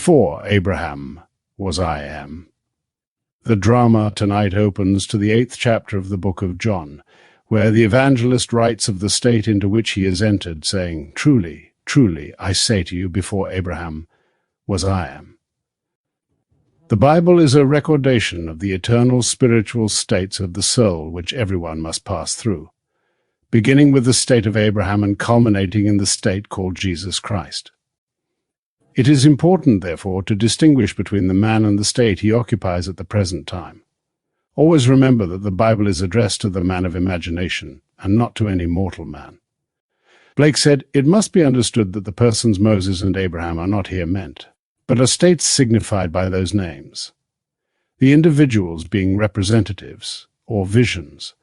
Before Abraham was I am. The drama tonight opens to the 8th chapter of the book of John, where the evangelist writes of the state into which he has entered, saying, "Truly, truly, I say to you, before Abraham was I am." The Bible is a recordation of the eternal spiritual states of the soul which everyone must pass through, beginning with the state of Abraham and culminating in the state called Jesus Christ. It is important, therefore, to distinguish between the man and the state he occupies at the present time. Always remember that the Bible is addressed to the man of imagination, and not to any mortal man. Blake said, "It must be understood that the persons Moses and Abraham are not here meant, but are states signified by those names, the individuals being representatives, or visions,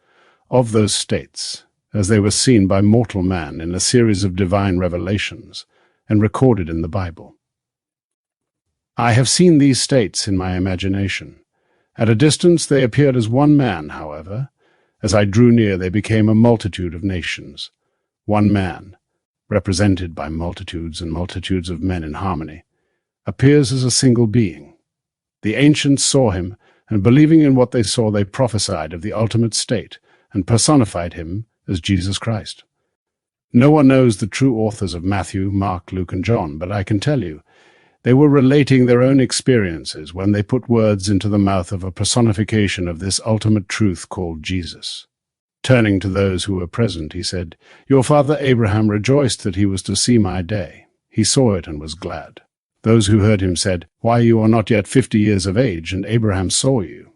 of those states, as they were seen by mortal man in a series of divine revelations, and recorded in the Bible. I have seen these states in my imagination. At a distance they appeared as one man, however. As I drew near they became a multitude of nations. One man, represented by multitudes and multitudes of men in harmony, appears as a single being. The ancients saw him, and believing in what they saw they prophesied of the ultimate state, and personified him as Jesus Christ. No one knows the true authors of Matthew, Mark, Luke, and John, but I can tell you, they were relating their own experiences when they put words into the mouth of a personification of this ultimate truth called Jesus. Turning to those who were present, he said, "Your father Abraham rejoiced that he was to see my day. He saw it and was glad." Those who heard him said, "Why, you are not yet 50 years of age, and Abraham saw you."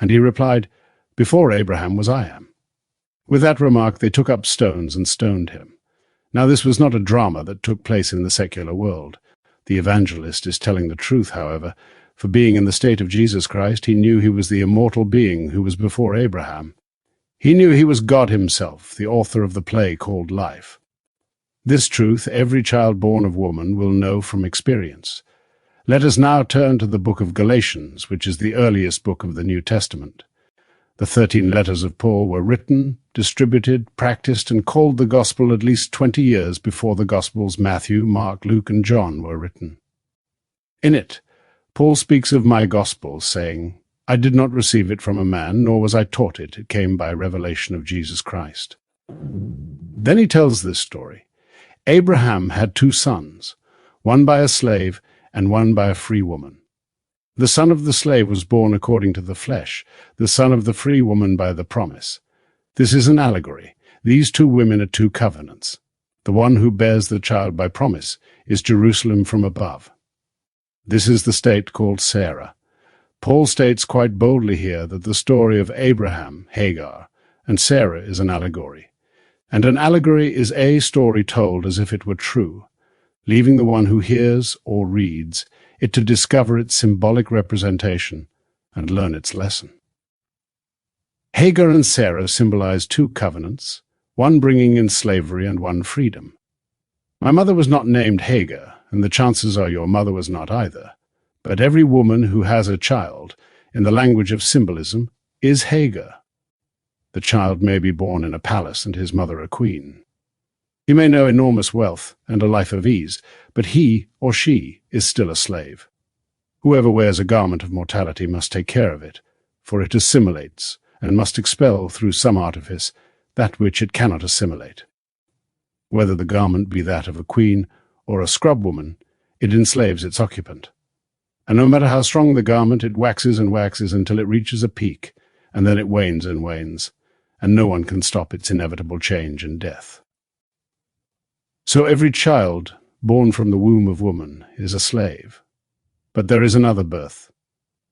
And he replied, "Before Abraham was I am." With that remark they took up stones and stoned him. Now this was not a drama that took place in the secular world. The evangelist is telling the truth, however, for being in the state of Jesus Christ, he knew he was the immortal being who was before Abraham. He knew he was God himself, the author of the play called life. This truth every child born of woman will know from experience. Let us now turn to the book of Galatians, which is the earliest book of the New Testament. The 13 letters of Paul were written, distributed, practiced, and called the gospel at least 20 years before the gospels Matthew, Mark, Luke, and John were written. In it, Paul speaks of my gospel, saying, "I did not receive it from a man, nor was I taught it. It came by revelation of Jesus Christ." Then he tells this story. Abraham had 2 sons, one by a slave and one by a free woman. The son of the slave was born according to the flesh, the son of the free woman by the promise. This is an allegory. These 2 women are 2 covenants. The one who bears the child by promise is Jerusalem from above. This is the state called Sarah. Paul states quite boldly here that the story of Abraham, Hagar, and Sarah is an allegory. And an allegory is a story told as if it were true, leaving the one who hears or reads it to discover its symbolic representation and learn its lesson. Hagar and Sarah symbolize 2 covenants, one bringing in slavery and one freedom. My mother was not named Hagar, and the chances are your mother was not either. But every woman who has a child, in the language of symbolism, is Hagar. The child may be born in a palace and his mother a queen. He may know enormous wealth and a life of ease, but he or she is still a slave. Whoever wears a garment of mortality must take care of it, for it assimilates, and must expel through some artifice that which it cannot assimilate. Whether the garment be that of a queen or a scrub woman, it enslaves its occupant. And no matter how strong the garment, it waxes and waxes until it reaches a peak, and then it wanes and wanes, and no one can stop its inevitable change and death. So every child born from the womb of woman is a slave. But there is another birth,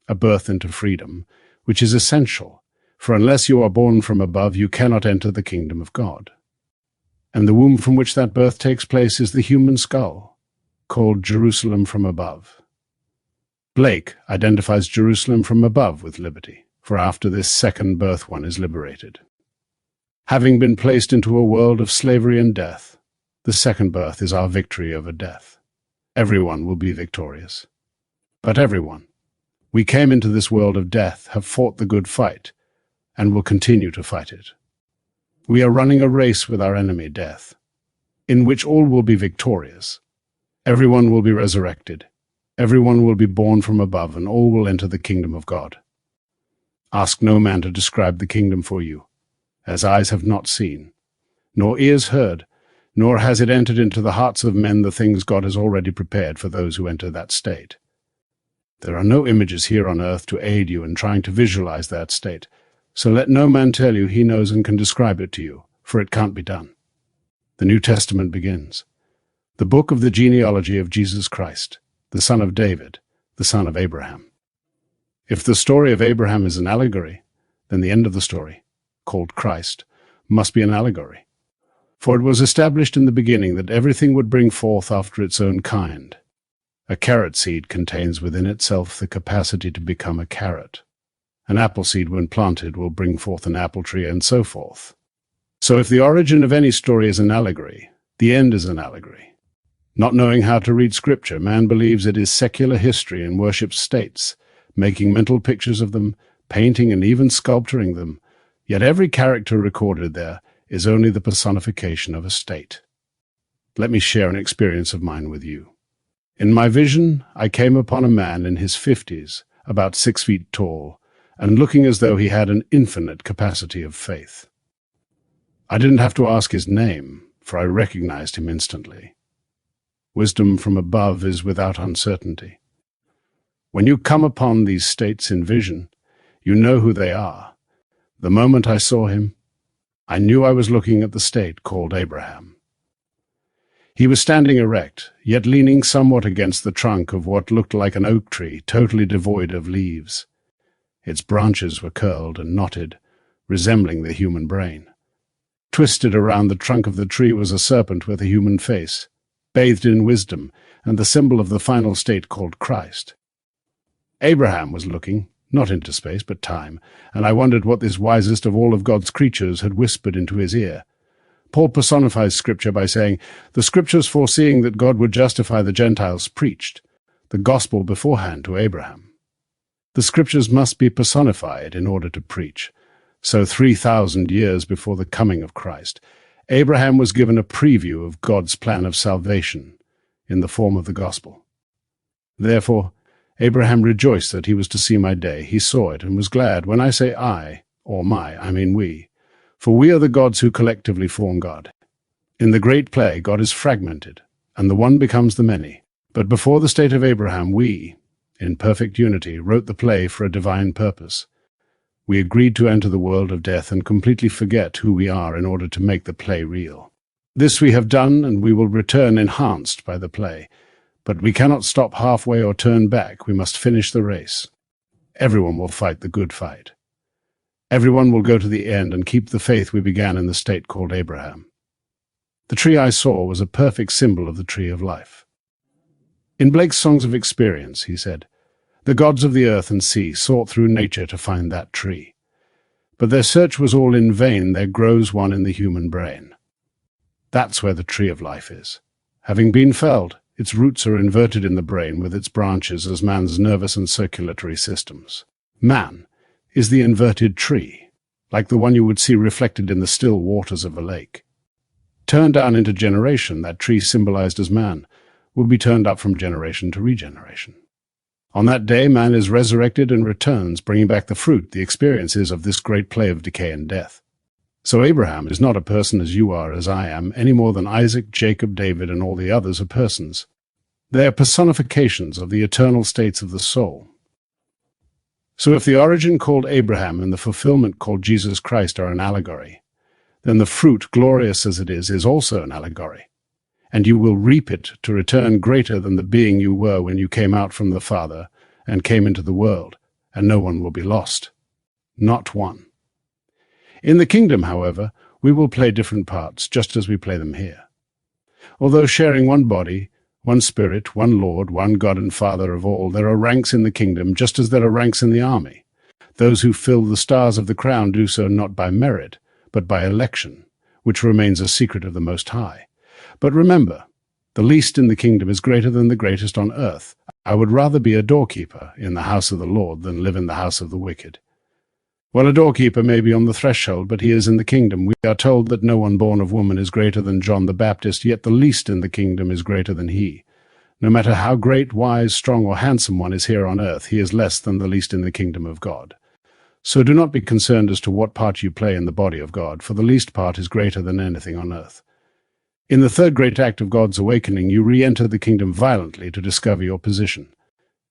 a birth into freedom, which is essential, for unless you are born from above, you cannot enter the kingdom of God. And the womb from which that birth takes place is the human skull, called Jerusalem from above. Blake identifies Jerusalem from above with liberty, for after this second birth one is liberated. Having been placed into a world of slavery and death, the second birth is our victory over death. Everyone will be victorious. But everyone. We came into this world of death, have fought the good fight, and will continue to fight it. We are running a race with our enemy, death, in which all will be victorious. Everyone will be resurrected. Everyone will be born from above, and all will enter the kingdom of God. Ask no man to describe the kingdom for you, as eyes have not seen, nor ears heard, nor has it entered into the hearts of men the things God has already prepared for those who enter that state. There are no images here on earth to aid you in trying to visualize that state, so let no man tell you he knows and can describe it to you, for it can't be done. The New Testament begins. The book of the genealogy of Jesus Christ, the son of David, the son of Abraham. If the story of Abraham is an allegory, then the end of the story, called Christ, must be an allegory. For it was established in the beginning that everything would bring forth after its own kind. A carrot seed contains within itself the capacity to become a carrot. An apple seed, when planted, will bring forth an apple tree, and so forth. So if the origin of any story is an allegory, the end is an allegory. Not knowing how to read Scripture, man believes it is secular history and worships states, making mental pictures of them, painting and even sculpturing them. Yet every character recorded there is only the personification of a state. Let me share an experience of mine with you. In my vision, I came upon a man in his 50s, about 6 feet tall, and looking as though he had an infinite capacity of faith. I didn't have to ask his name, for I recognized him instantly. Wisdom from above is without uncertainty. When you come upon these states in vision, you know who they are. The moment I saw him, I knew I was looking at the state called Abraham. He was standing erect, yet leaning somewhat against the trunk of what looked like an oak tree, totally devoid of leaves. Its branches were curled and knotted, resembling the human brain. Twisted around the trunk of the tree was a serpent with a human face, bathed in wisdom and the symbol of the final state called Christ. Abraham was looking, not into space but time, and I wondered what this wisest of all of God's creatures had whispered into his ear. Paul personifies Scripture by saying, "The Scriptures, foreseeing that God would justify the Gentiles, preached the gospel beforehand to Abraham." The Scriptures must be personified in order to preach. So 3,000 years before the coming of Christ, Abraham was given a preview of God's plan of salvation in the form of the gospel. Therefore, Abraham rejoiced that he was to see my day. He saw it and was glad. When I say I, or my, I mean we. For we are the gods who collectively form God. In the great play, God is fragmented, and the one becomes the many. But before the state of Abraham, we, in perfect unity, wrote the play for a divine purpose. We agreed to enter the world of death and completely forget who we are in order to make the play real. This we have done, and we will return enhanced by the play. But we cannot stop halfway or turn back. We must finish the race. Everyone will fight the good fight. Everyone will go to the end and keep the faith we began in the state called Abraham. The tree I saw was a perfect symbol of the tree of life. In Blake's Songs of Experience, he said, "The gods of the earth and sea sought through nature to find that tree. But their search was all in vain. There grows one in the human brain." That's where the tree of life is. Having been felled, its roots are inverted in the brain with its branches as man's nervous and circulatory systems. Man is the inverted tree, like the one you would see reflected in the still waters of a lake. Turned down into generation, that tree symbolized as man will be turned up from generation to regeneration. On that day, man is resurrected and returns, bringing back the fruit, the experiences of this great play of decay and death. So Abraham is not a person as you are, as I am, any more than Isaac, Jacob, David, and all the others are persons. They are personifications of the eternal states of the soul. So if the origin called Abraham and the fulfillment called Jesus Christ are an allegory, then the fruit, glorious as it is also an allegory. And you will reap it to return greater than the being you were when you came out from the Father and came into the world, and no one will be lost. Not one. In the kingdom, however, we will play different parts, just as we play them here. Although sharing one body, one Spirit, one Lord, one God and Father of all, there are ranks in the kingdom, just as there are ranks in the army. Those who fill the stars of the crown do so not by merit, but by election, which remains a secret of the Most High. But remember, the least in the kingdom is greater than the greatest on earth. I would rather be a doorkeeper in the house of the Lord than live in the house of the wicked. Well, a doorkeeper may be on the threshold, but he is in the kingdom. We are told that no one born of woman is greater than John the Baptist, yet the least in the kingdom is greater than he. No matter how great, wise, strong, or handsome one is here on earth, he is less than the least in the kingdom of God. So do not be concerned as to what part you play in the body of God, for the least part is greater than anything on earth. In the third great act of God's awakening, you re-enter the kingdom violently to discover your position.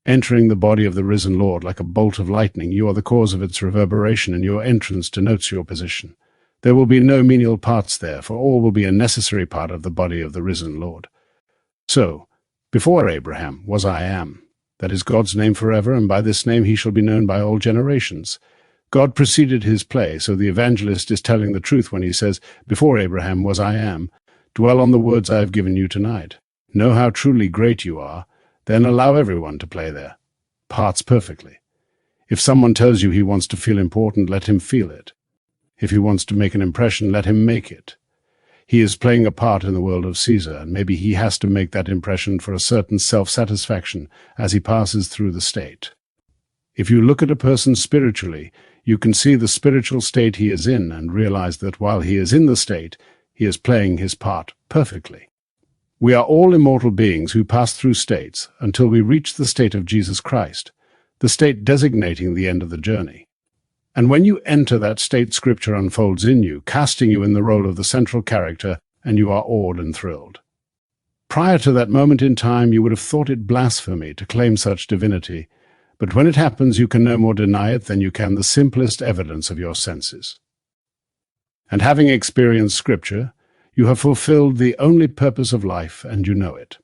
Entering the body of the risen Lord like a bolt of lightning, you are the cause of its reverberation, and your entrance denotes your position. There will be no menial parts there, for all will be a necessary part of the body of the risen Lord. So, before Abraham was I am. That is God's name forever, and by this name he shall be known by all generations. God preceded his play, so the evangelist is telling the truth when he says, before Abraham was I am. Dwell on the words I have given you tonight. Know how truly great you are, then allow everyone to play their parts perfectly. If someone tells you he wants to feel important, let him feel it. If he wants to make an impression, let him make it. He is playing a part in the world of Caesar, and maybe he has to make that impression for a certain self-satisfaction as he passes through the state. If you look at a person spiritually, you can see the spiritual state he is in and realize that while he is in the state, he is playing his part perfectly. We are all immortal beings who pass through states until we reach the state of Jesus Christ, the state designating the end of the journey. And when you enter that state, Scripture unfolds in you, casting you in the role of the central character, and you are awed and thrilled. Prior to that moment in time, you would have thought it blasphemy to claim such divinity, but when it happens, you can no more deny it than you can the simplest evidence of your senses. And having experienced Scripture, you have fulfilled the only purpose of life, and you know it.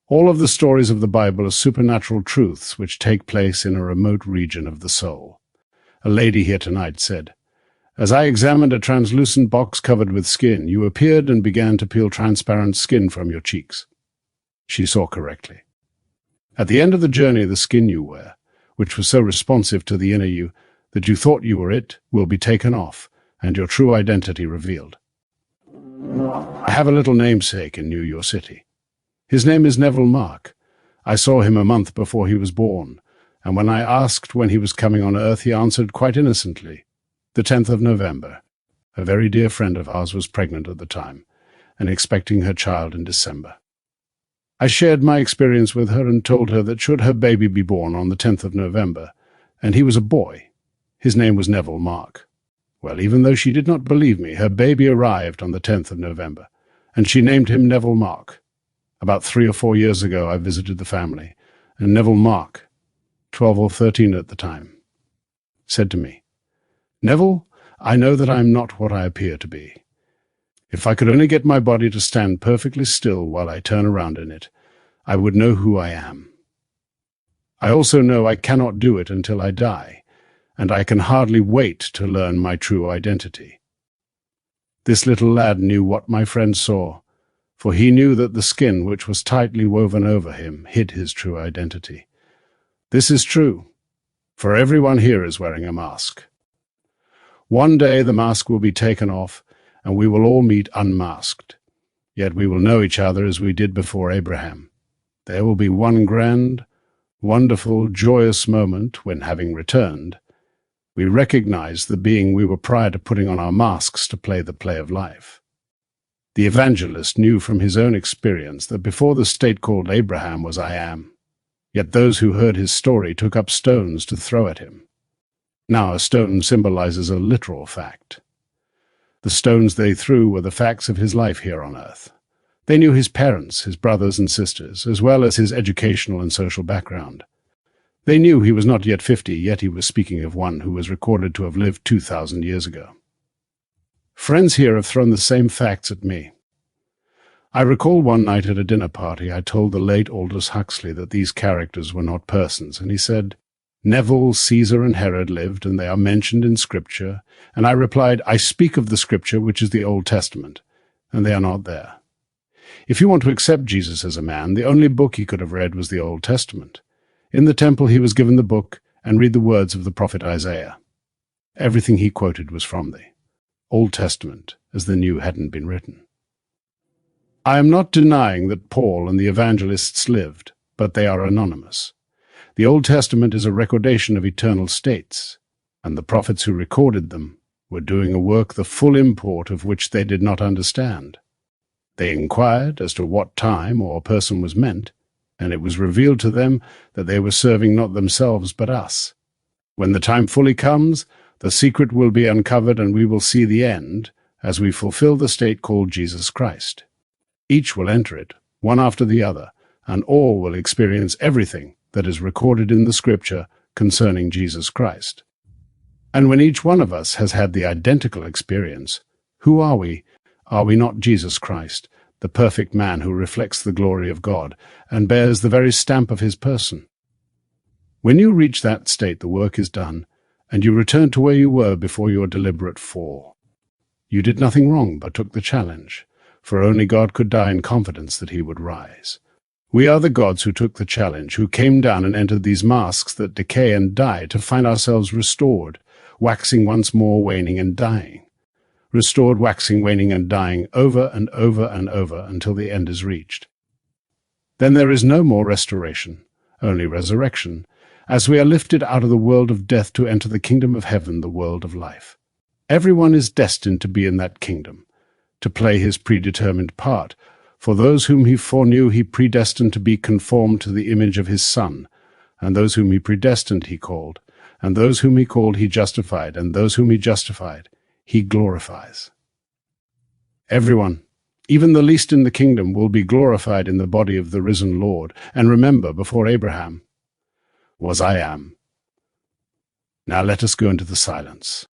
All of the stories of the Bible are supernatural truths which take place in a remote region of the soul. A lady here tonight said, "As I examined a translucent box covered with skin, you appeared and began to peel transparent skin from your cheeks." She saw correctly. At the end of the journey, the skin you wear, which was so responsive to the inner you that you thought you were it, will be taken off, and your true identity revealed. I have a little namesake in New York City. His name is Neville Mark. I saw him a month before he was born, and when I asked when he was coming on earth, he answered quite innocently, the 10th of November. A very dear friend of ours was pregnant at the time, and expecting her child in December. I shared my experience with her and told her that should her baby be born on the 10th of November, and he was a boy, his name was Neville Mark. Well, even though she did not believe me, her baby arrived on the 10th of November, and she named him Neville Mark. About 3 or 4 years ago, I visited the family, and Neville Mark, 12 or 13 at the time, said to me, "Neville, I know that I am not what I appear to be. If I could only get my body to stand perfectly still while I turn around in it, I would know who I am. I also know I cannot do it until I die, and I can hardly wait to learn my true identity." This little lad knew what my friend saw, for he knew that the skin which was tightly woven over him hid his true identity. This is true, for everyone here is wearing a mask. One day the mask will be taken off, and we will all meet unmasked. Yet we will know each other as we did before Abraham. There will be one grand, wonderful, joyous moment when, having returned, we recognize the being we were prior to putting on our masks to play the play of life. The evangelist knew from his own experience that before the state called Abraham was I am, yet those who heard his story took up stones to throw at him. Now a stone symbolizes a literal fact. The stones they threw were the facts of his life here on earth. They knew his parents, his brothers and sisters, as well as his educational and social background. They knew he was not yet 50, yet he was speaking of one who was recorded to have lived 2,000 years ago. Friends here have thrown the same facts at me. I recall one night at a dinner party I told the late Aldous Huxley that these characters were not persons, and he said, "Neville, Caesar, and Herod lived, and they are mentioned in Scripture." And I replied, "I speak of the Scripture, which is the Old Testament, and they are not there. If you want to accept Jesus as a man, the only book he could have read was the Old Testament. In the temple he was given the book, and read the words of the prophet Isaiah. Everything he quoted was from the Old Testament, as the New hadn't been written. I am not denying that Paul and the evangelists lived, but they are anonymous. The Old Testament is a recordation of eternal states, and the prophets who recorded them were doing a work the full import of which they did not understand. They inquired as to what time or person was meant, And it was revealed to them that they were serving not themselves but us. When the time fully comes, the secret will be uncovered, and we will see the end, as we fulfill the state called Jesus Christ. Each will enter it, one after the other, and all will experience everything that is recorded in the Scripture concerning Jesus Christ. And when each one of us has had the identical experience, who are we? Are we not Jesus Christ, the perfect man who reflects the glory of God and bears the very stamp of his person? When you reach that state, the work is done, and you return to where you were before your deliberate fall. You did nothing wrong, but took the challenge, for only God could die in confidence that he would rise. We are the gods who took the challenge, who came down and entered these masks that decay and die to find ourselves restored, waxing once more, waning and dying. Restored, waxing, waning and dying, over and over and over until the end is reached. Then there is no more restoration, only resurrection, as we are lifted out of the world of death to enter the kingdom of heaven, the world of life. Everyone is destined to be in that kingdom, to play his predetermined part. For those whom he foreknew, he predestined to be conformed to the image of his Son, and those whom he predestined he called, and those whom he called he justified, and those whom he justified he glorifies. Everyone, even the least in the kingdom, will be glorified in the body of the risen Lord. And remember, before Abraham was I am. Now let us go into the silence.